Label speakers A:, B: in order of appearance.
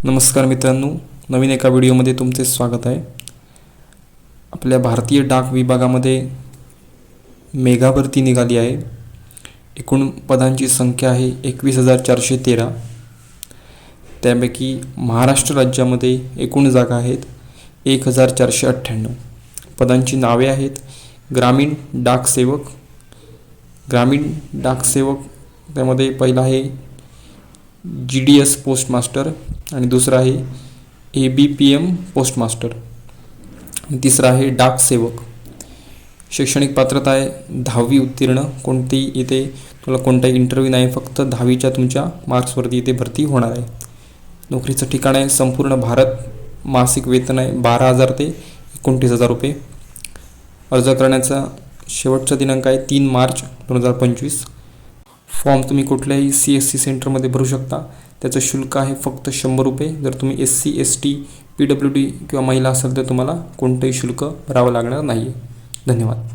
A: नमस्कार मित्रांनो, नवीन एका व्हिडिओमध्ये तुमचे स्वागत आहे. आपल्या भारतीय डाक विभागामध्ये मेगा भरती निघाली आहे. एकूण पदांची संख्या आहे 21,413. त्यापैकी महाराष्ट्र राज्यामध्ये एकूण जागा आहेत 1,498. पदांची नावे आहेत ग्रामीण डाक सेवक. त्यामध्ये पहिला आहे GDS पोस्ट मास्टर आणि दुसरा आहे ABPM पोस्ट मास्टर आणि तिसरा आहे डाक सेवक. शैक्षणिक पात्रता आहे 10वी उत्तीर्ण. कोणतीही इथे तुला कोणताही इंटरव्ह्यू नाही, फक्त 10वीच्या तुमच्या मार्क्सवरती इथे भरती होणार आहे. नोकरीचं ठिकाण आहे संपूर्ण भारत. मासिक वेतन आहे 12,000 ते 29,000 रुपये. अर्ज करण्याचा शेवटचा दिनांक आहे 3 मार्च 2025. फॉर्म तुम्ही कुठल्याही CSC सेंटरमध्ये भरू शकता. त्याचं शुल्क आहे फक्त 100 रुपये. जर तुम्ही SC ST PWD किंवा महिला असाल तर तुम्हाला कोणतंही शुल्क भरावं लागणार नाही. धन्यवाद.